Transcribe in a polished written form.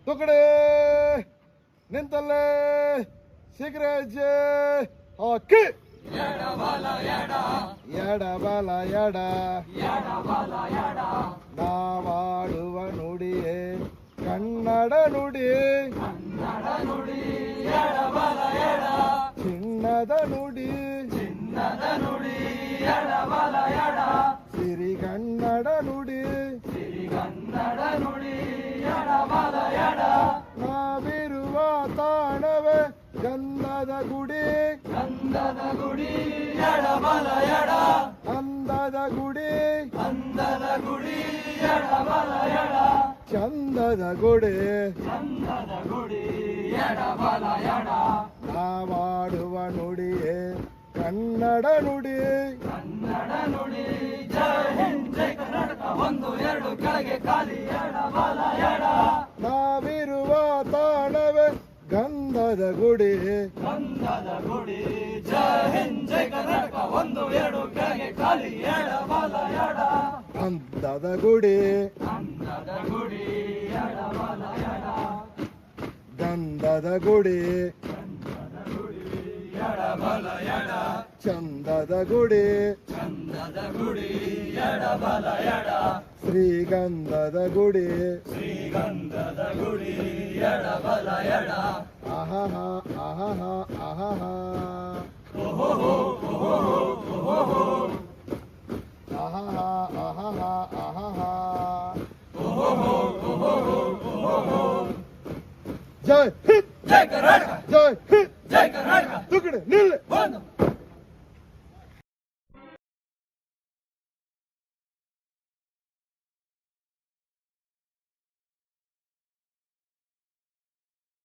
ತುಕಡೆ ನಿಂತಲ್ಲೇ ಸಿಗರೇಜೆ ಹಾಕಿ ಎಡಬಲ ಎಡ ನಾವಾಡುವ ನುಡಿಯೇ ಕನ್ನಡ ನುಡಿ ಚಿನ್ನದ ನುಡಿ ಸಿರಿಗನ್ನಡ ನುಡಿ ನಾವಿರುವ ತಾಣವೇ ಗಂಧದ ಗುಡಿ ಅಂದದ ಗುಡಿ ಚಂದದ ಗುಡಿ ನಾವಾಡುವ ನುಡಿಯೇ ಕನ್ನಡ ನುಡಿ ನಾವಿರುವ ತಾಣವೇ ಗಂಧದ ಗುಡಿ ಅಂದದ ಗುಡಿ ಗಂಧದ ಗುಡಿ ಚಂದದ ಗುಡಿ ಶ್ರೀಗಂಧದ ಗುಡಿ ಆಹಾ ಆಹಾ ಆಹಾ ಜೈ ಹಿಂದ್, ಜೈ ಕರ್ನಾಟಕ.